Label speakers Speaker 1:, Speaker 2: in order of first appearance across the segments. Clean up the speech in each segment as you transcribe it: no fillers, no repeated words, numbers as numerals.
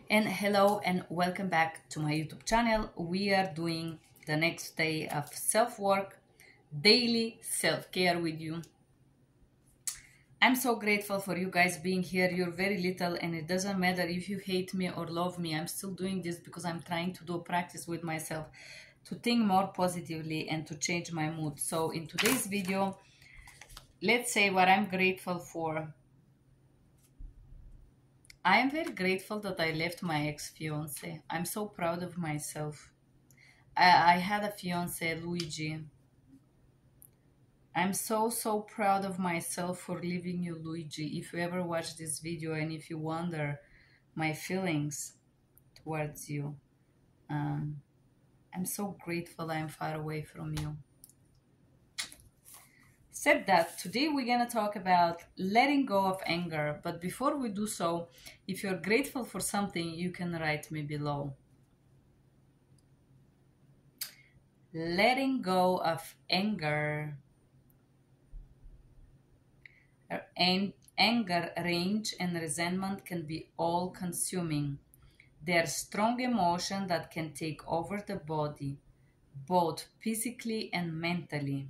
Speaker 1: And hello and welcome back to my YouTube channel. We are doing the next day of self-work, daily self-care with you. I'm so grateful for you guys being here. You're very little and it doesn't matter if you hate me or love me. I'm still doing this because I'm trying to do practice with myself to think more positively and to change my mood. So in today's video, let's say what I'm grateful for. I am very grateful that I left my ex-fiance. I'm so proud of myself. I had a fiance, Luigi. I'm so proud of myself for leaving you, Luigi. If you ever watch this video and if you wonder my feelings towards you, um, I'm so grateful I'm far away from you. Said that, today we're going to talk about letting go of anger. But before we do so, if you're grateful for something, you can write me below. Letting go of anger. And anger, rage, and resentment can be all consuming. They are strong emotions that can take over the body, both physically and mentally.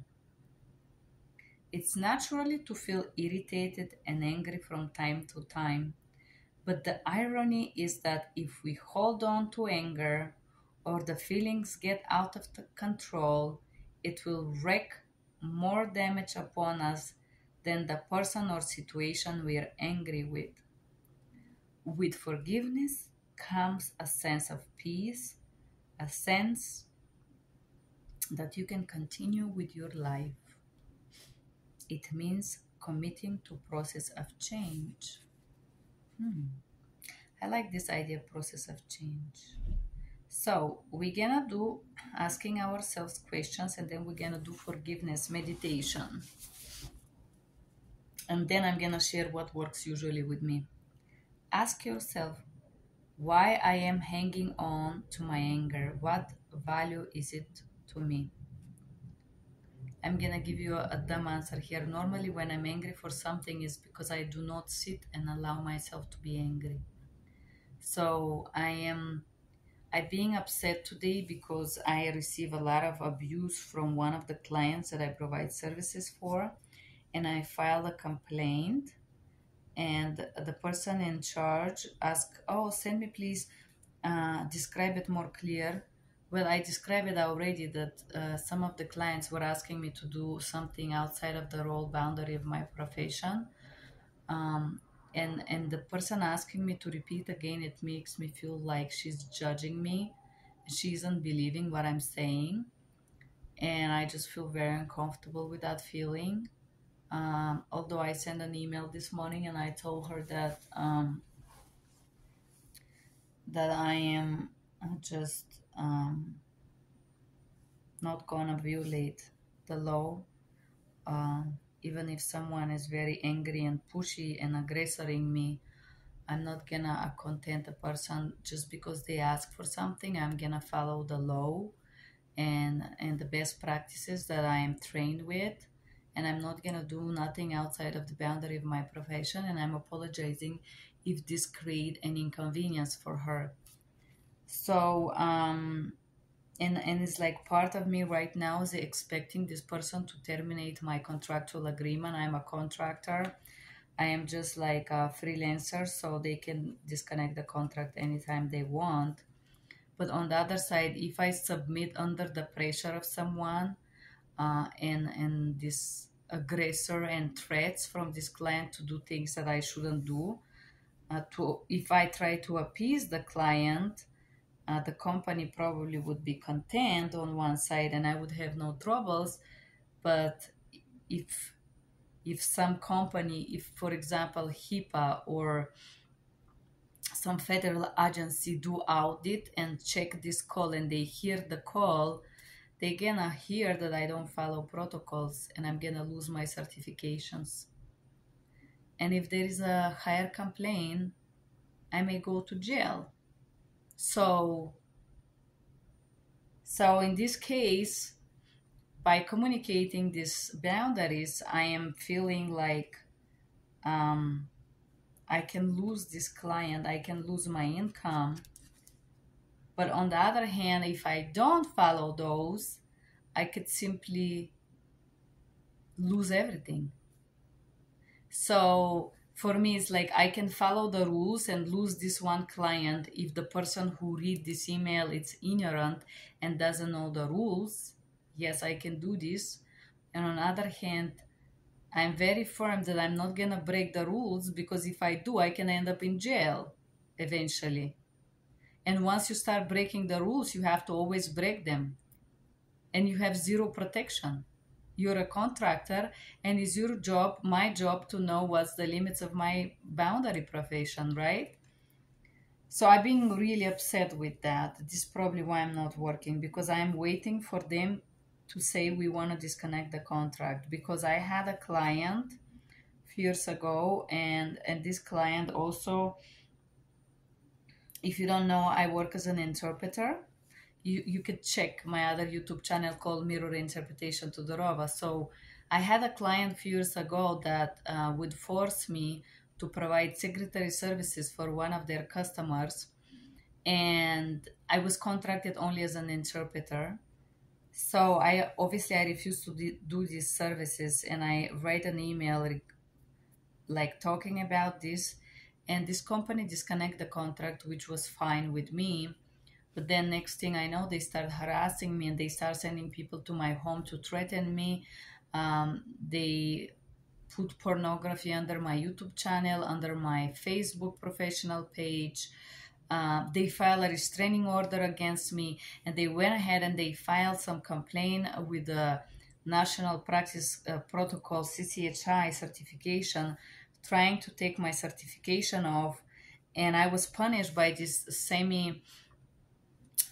Speaker 1: It's naturally to feel irritated and angry from time to time, but the irony is that if we hold on to anger or the feelings get out of control, it will wreak more damage upon us than the person or situation we are angry with. With forgiveness comes a sense of peace, a sense that you can continue with your life. It means committing to process of change. I like this idea, process of change. So we're gonna do asking ourselves questions and then we're gonna do forgiveness meditation. And then I'm gonna share what works usually with me. Ask yourself why I am hanging on to my anger. What value is it to me? I'm gonna give you a dumb answer here. Normally when I'm angry for something is because I do not sit and allow myself to be angry. So I'm being upset today because I receive a lot of abuse from one of the clients that I provide services for, and I filed a complaint, and the person in charge asked, oh, send me please, describe it more clear. Well, I described it already that some of the clients were asking me to do something outside of the role boundary of my profession. And the person asking me to repeat again, it makes me feel like she's judging me. She isn't believing what I'm saying. And I just feel very uncomfortable with that feeling. Although I sent an email this morning and I told her that that I am just not gonna violate the law, even if someone is very angry and pushy and aggressoring me. I'm not gonna content a person just because they ask for something. I'm gonna follow the law and the best practices that I am trained with, and I'm not gonna do nothing outside of the boundary of my profession. And I'm apologizing if this create an inconvenience for her. So and it's like part of me right now is expecting this person to terminate my contractual agreement. I'm a contractor. I am just like a freelancer, so they can disconnect the contract anytime they want. But on the other side, if I submit under the pressure of someone and this aggressor and threats from this client to do things that I shouldn't do, if I try to appease the client, the company probably would be content on one side and I would have no troubles. But if some company, if for example HIPAA or some federal agency do audit and check this call and they hear the call, they gonna hear that I don't follow protocols and I'm gonna lose my certifications. And if there is a higher complaint, I may go to jail. So in this case, by communicating these boundaries, I am feeling like I can lose this client, I can lose my income. But on the other hand, if I don't follow those, I could simply lose everything. So for me, it's like I can follow the rules and lose this one client if the person who read this email is ignorant and doesn't know the rules. Yes, I can do this. And on the other hand, I'm very firm that I'm not gonna break the rules, because if I do, I can end up in jail eventually. And once you start breaking the rules, you have to always break them. And you have zero protection. You're a contractor, and it's your job, my job, to know what's the limits of my boundary profession, right? So I've been really upset with that. This is probably why I'm not working, because I'm waiting for them to say we want to disconnect the contract. Because I had a client a few years ago, and this client also, if you don't know, I work as an interpreter. You could check my other YouTube channel called Mirror Interpretation to Dorova. So I had a client a few years ago that would force me to provide secretary services for one of their customers. And I was contracted only as an interpreter. So I refused to do these services, and I write an email like talking about this, and this company disconnect the contract, which was fine with me. But then next thing I know, they start harassing me, and they start sending people to my home to threaten me. They put pornography under my YouTube channel, under my Facebook professional page. They filed a restraining order against me, and they went ahead and they filed some complaint with the National Practice Protocol CCHI certification, trying to take my certification off. And I was punished by this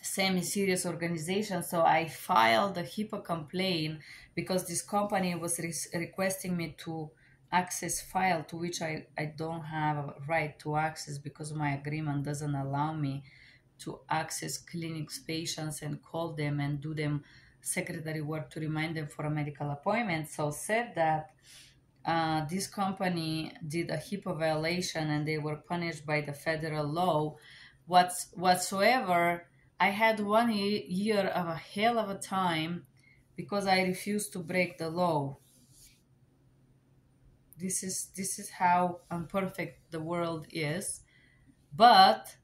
Speaker 1: semi-serious organization. So I filed a HIPAA complaint because this company was requesting me to access file to which I don't have a right to access, because my agreement doesn't allow me to access clinics, patients, and call them and do them secretary work to remind them for a medical appointment. So said that this company did a HIPAA violation and they were punished by the federal law. Whatsoever, I had 1 year of a hell of a time because I refused to break the law. This is how imperfect the world is. But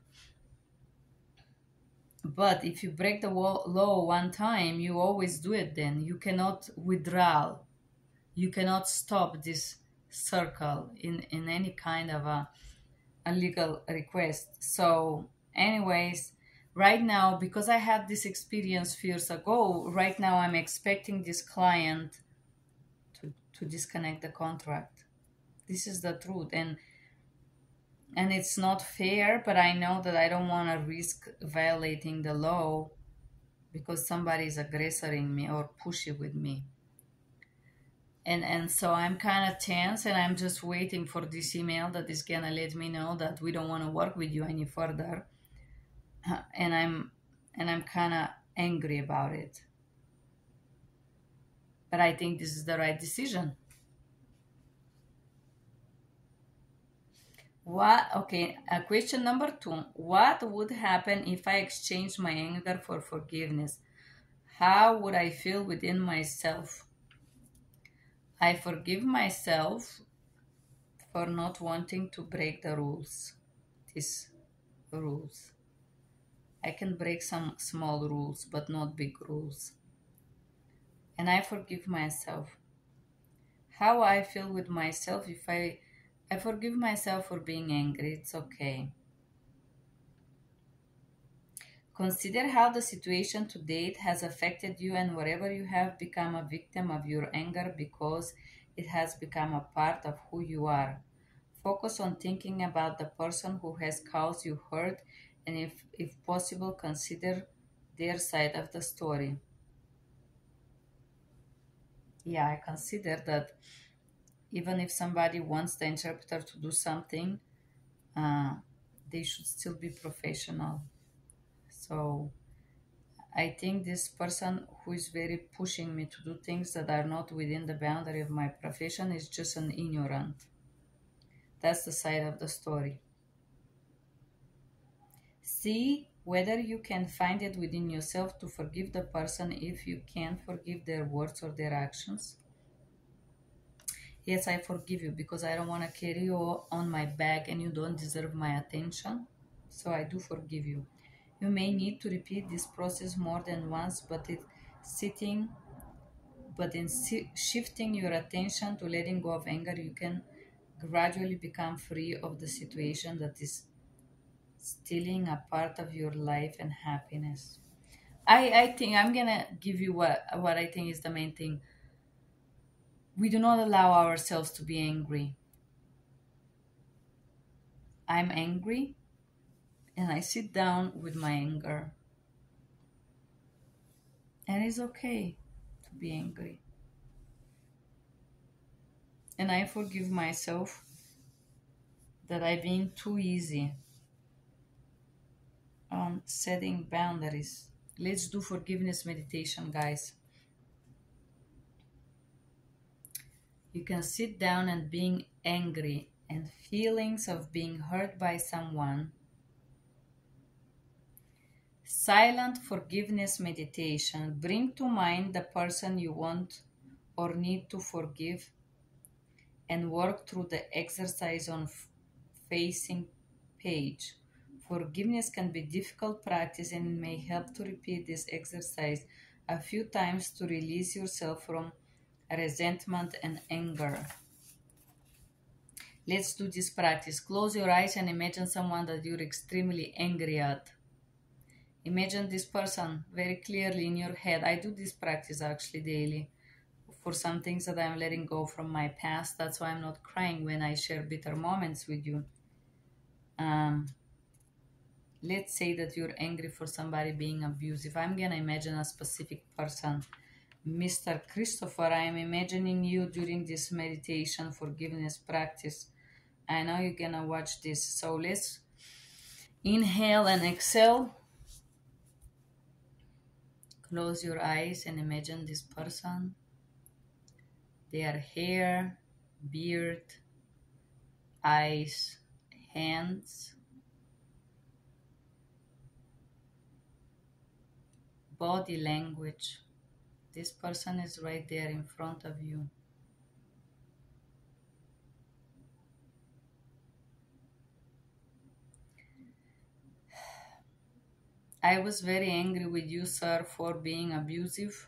Speaker 1: if you break the law one time, you always do it then. You cannot withdraw. You cannot stop this circle in any kind of a legal request. So anyways, right now, because I had this experience years ago, right now I'm expecting this client to disconnect the contract. This is the truth. And it's not fair, but I know that I don't want to risk violating the law because somebody is aggressoring me or pushy with me. And so I'm kind of tense, and I'm just waiting for this email that is gonna let me know that we don't want to work with you any further. And I'm kind of angry about it. But I think this is the right decision. Question number 2. What would happen if I exchanged my anger for forgiveness? How would I feel within myself? I forgive myself for not wanting to break the rules. These rules. I can break some small rules, but not big rules. And I forgive myself. How I feel with myself, if I forgive myself for being angry, it's okay. Consider how the situation to date has affected you, and wherever you have become a victim of your anger because it has become a part of who you are. Focus on thinking about the person who has caused you hurt, and if possible, consider their side of the story. Yeah, I consider that even if somebody wants the interpreter to do something, they should still be professional. So I think this person who is very pushing me to do things that are not within the boundary of my profession is just an ignorant. That's the side of the story. See whether you can find it within yourself to forgive the person if you can't forgive their words or their actions. Yes, I forgive you because I don't want to carry you on my back and you don't deserve my attention. So I do forgive you. You may need to repeat this process more than once, but in shifting your attention to letting go of anger, you can gradually become free of the situation that is stealing a part of your life and happiness. I think I'm gonna give you what I think is the main thing. We do not allow ourselves to be angry. I'm angry and I sit down with my anger. And it's okay to be angry. And I forgive myself that I've been too easy on setting boundaries. Let's do forgiveness meditation, guys. You can sit down and being angry and feelings of being hurt by someone. Silent forgiveness meditation. Bring to mind the person you want or need to forgive and work through the exercise on facing page. Forgiveness can be difficult practice and it may help to repeat this exercise a few times to release yourself from resentment and anger. Let's do this practice. Close your eyes and imagine someone that you're extremely angry at. Imagine this person very clearly in your head. I do this practice actually daily for some things that I'm letting go from my past. That's why I'm not crying when I share bitter moments with you. Let's say that you're angry for somebody being abusive. I'm gonna imagine a specific person. Mr. Christopher, I am imagining you during this meditation forgiveness practice. I know you're gonna watch this. So let's inhale and exhale. Close your eyes and imagine this person. Their hair, beard, eyes, hands, body language. This person is right there in front of you. I was very angry with you, sir, for being abusive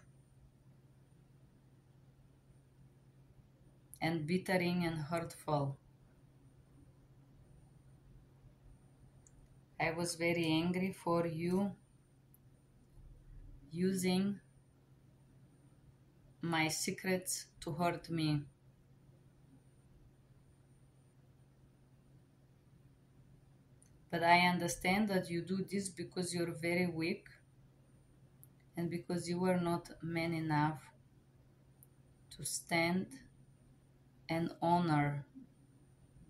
Speaker 1: and bittering and hurtful. I was very angry for you using my secrets to hurt me. But I understand that you do this because you're very weak and because you were not man enough to stand and honor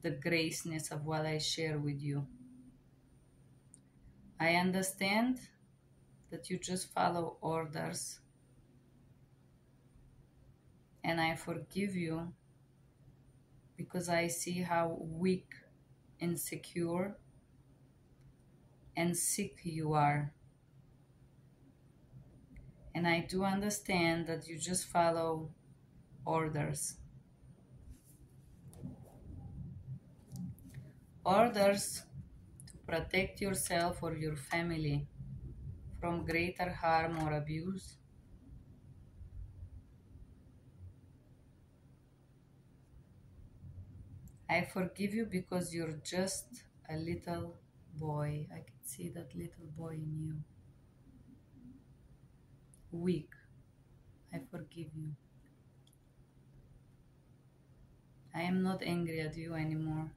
Speaker 1: the graceness of what I share with you. I understand that you just follow orders, and I forgive you because I see how weak, insecure, and sick you are. And I do understand that you just follow orders. Orders to protect yourself or your family from greater harm or abuse. I forgive you because you're just a little boy. I can see that little boy in you. Weak. I forgive you. I am not angry at you anymore.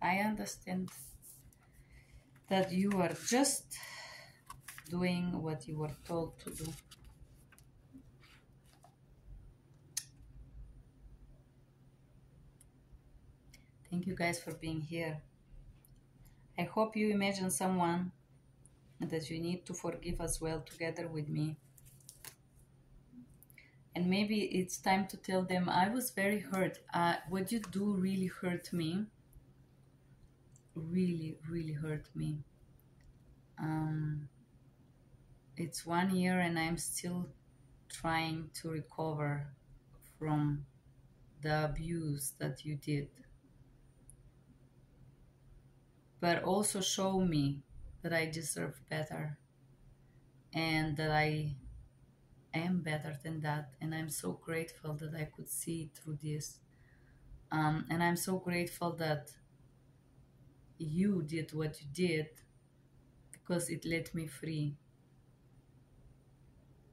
Speaker 1: I understand that you are just doing what you were told to do. Thank you guys for being here. I hope you imagine someone that you need to forgive as well together with me. And maybe it's time to tell them, I was very hurt. What you do really hurt me. Really, really hurt me. It's 1 year and I'm still trying to recover from the abuse that you did. But also show me that I deserve better and that I am better than that. And I'm so grateful that I could see through this. And I'm so grateful that you did what you did, because it let me free.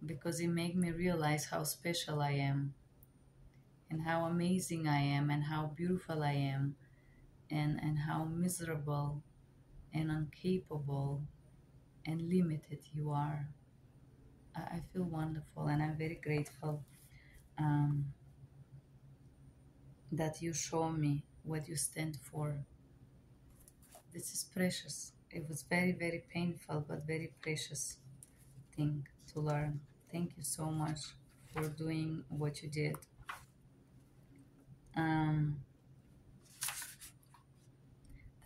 Speaker 1: Because it made me realize how special I am, and how amazing I am, and how beautiful I am, and how miserable and incapable and limited you are. I feel wonderful, and I'm very grateful that you show me what you stand for. This is precious. It was very, very painful, but very precious thing to learn. Thank you so much for doing what you did.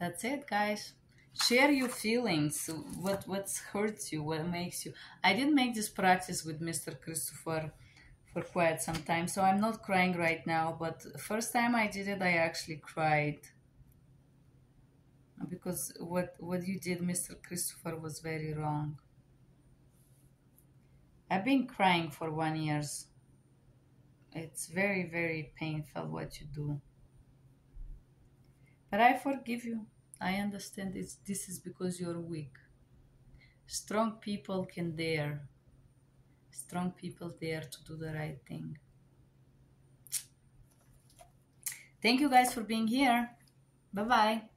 Speaker 1: That's it, guys. Share your feelings. What hurts you? What makes you? I did make this practice with Mr. Christopher for quite some time, so I'm not crying right now. But first time I did it, I actually cried, because what you did, Mr. Christopher, was very wrong. I've been crying for 1 year. It's very, very painful what you do. But I forgive you. I understand this is because you're weak. Strong people can dare. Strong people dare to do the right thing. Thank you guys for being here. Bye-bye.